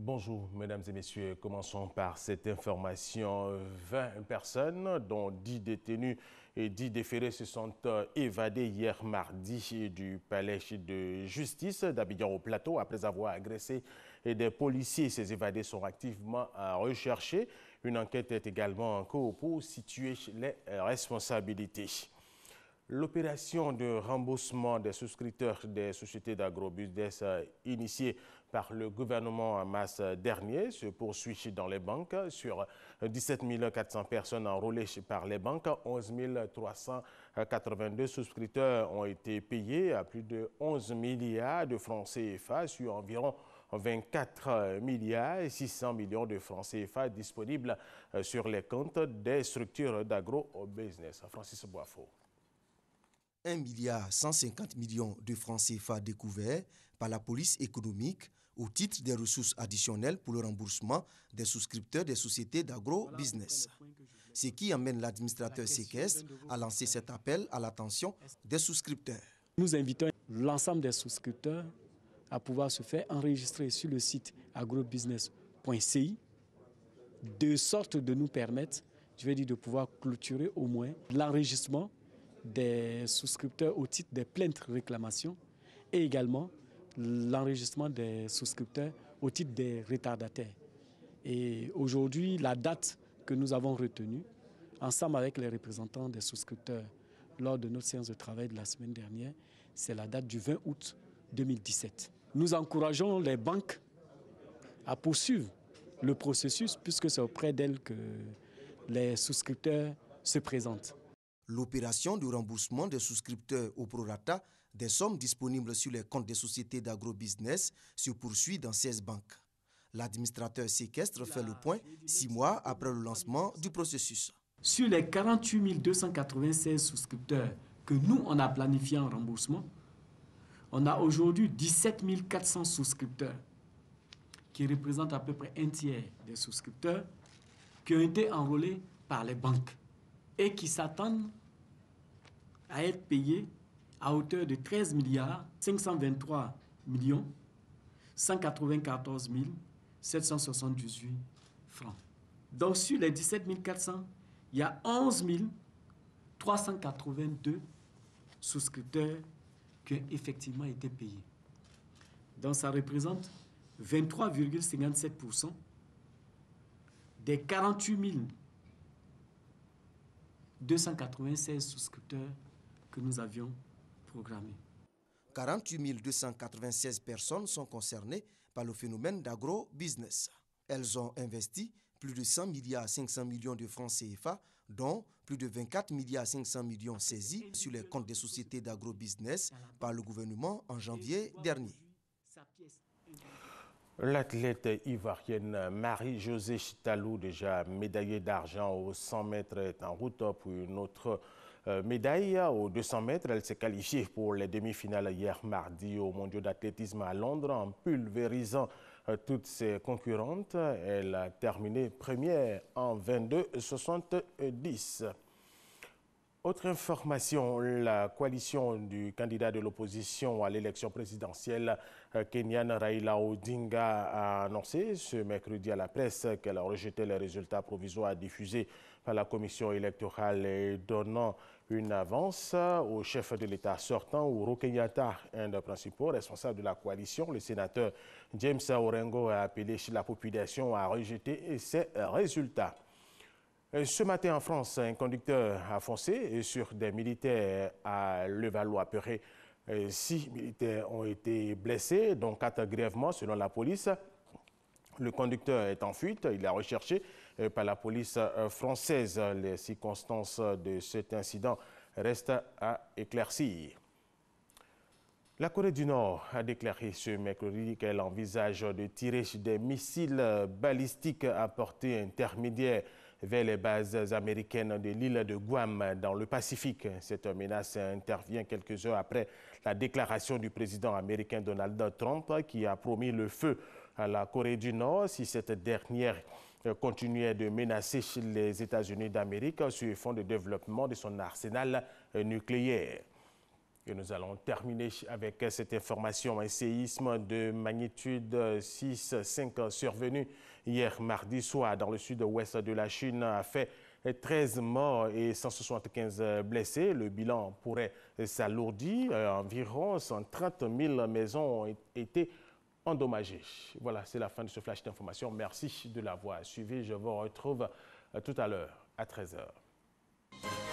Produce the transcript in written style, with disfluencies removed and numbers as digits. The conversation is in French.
Bonjour, mesdames et messieurs. Commençons par cette information. 20 personnes, dont 10 détenus et 10 déférés, se sont évadés hier mardi du palais de justice d'Abidjan au Plateau après avoir agressé des policiers. Ces évadés sont activement recherchés. Une enquête est également en cours pour situer les responsabilités. L'opération de remboursement des souscripteurs des sociétés d'agrobusiness initiée par le gouvernement en mars dernier se poursuit dans les banques. Sur 17 400 personnes enrôlées par les banques, 11 382 souscripteurs ont été payés à plus de 11 milliards de francs CFA sur environ 24 milliards et 600 millions de francs CFA disponibles sur les comptes des structures d'agrobusiness. Francis Boifo. 1,150 milliard de francs CFA découverts par la police économique au titre des ressources additionnelles pour le remboursement des souscripteurs des sociétés d'agro-business. Ce qui amène l'administrateur séquestre à lancer cet appel à l'attention des souscripteurs. Nous invitons l'ensemble des souscripteurs à pouvoir se faire enregistrer sur le site agrobusiness.ci de sorte de nous permettre, de pouvoir clôturer au moins l'enregistrement des souscripteurs au titre des plaintes réclamations et également l'enregistrement des souscripteurs au titre des retardataires. Et aujourd'hui, la date que nous avons retenue, ensemble avec les représentants des souscripteurs lors de notre séance de travail de la semaine dernière, c'est la date du 20 août 2017. Nous encourageons les banques à poursuivre le processus puisque c'est auprès d'elles que les souscripteurs se présentent. L'opération de remboursement des souscripteurs au prorata des sommes disponibles sur les comptes des sociétés d'agrobusiness se poursuit dans 16 banques. L'administrateur séquestre fait le point 6 mois après le lancement du processus. Sur les 48 296 souscripteurs que nous, on a planifié en remboursement, on a aujourd'hui 17 400 souscripteurs qui représentent à peu près un tiers des souscripteurs qui ont été enrôlés par les banques et qui s'attendent à être payés à hauteur de 13 milliards 523 millions 194 778 francs. Donc sur les 17 400, il y a 11 382 souscripteurs qui ont effectivement été payés. Donc ça représente 23,57% des 48 296 souscripteurs que nous avions programmés. 48 296 personnes sont concernées par le phénomène d'agro-business. Elles ont investi plus de 100 milliards 500 millions de francs CFA, dont plus de 24 milliards 500 millions saisis sur les comptes des sociétés d'agro-business par le gouvernement en janvier dernier. L'athlète ivoirienne Marie-Josée Chitalou, déjà médaillée d'argent aux 100 mètres, est en route pour une autre médaille. Aux 200 mètres, elle s'est qualifiée pour les demi-finales hier mardi au Mondiaux d'athlétisme à Londres en pulvérisant toutes ses concurrentes. Elle a terminé première en 22,70. Autre information, la coalition du candidat de l'opposition à l'élection présidentielle, Kenyan Raila Odinga, a annoncé ce mercredi à la presse qu'elle a rejeté les résultats provisoires diffusés par la commission électorale et donnant une avance au chef de l'État sortant, Uhuru Kenyatta, un des principaux responsables de la coalition. Le sénateur James Orengo a appelé la population à rejeter ces résultats. Ce matin en France, un conducteur a foncé sur des militaires à Levallois-Perret. 6 militaires ont été blessés, dont 4 grièvement selon la police. Le conducteur est en fuite, il est recherché par la police française. Les circonstances de cet incident restent à éclaircir. La Corée du Nord a déclaré ce mercredi qu'elle envisage de tirer des missiles balistiques à portée intermédiaire vers les bases américaines de l'île de Guam dans le Pacifique. Cette menace intervient quelques heures après la déclaration du président américain Donald Trump qui a promis le feu à la Corée du Nord si cette dernière continuait de menacer les États-Unis d'Amérique sur fond de développement de son arsenal nucléaire. Et nous allons terminer avec cette information. Un séisme de magnitude 6,5 survenu hier mardi soir dans le sud-ouest de la Chine a fait 13 morts et 175 blessés. Le bilan pourrait s'alourdir. Environ 130 000 maisons ont été endommagées. Voilà, c'est la fin de ce flash d'information. Merci de l'avoir suivi. Je vous retrouve tout à l'heure à 13 h.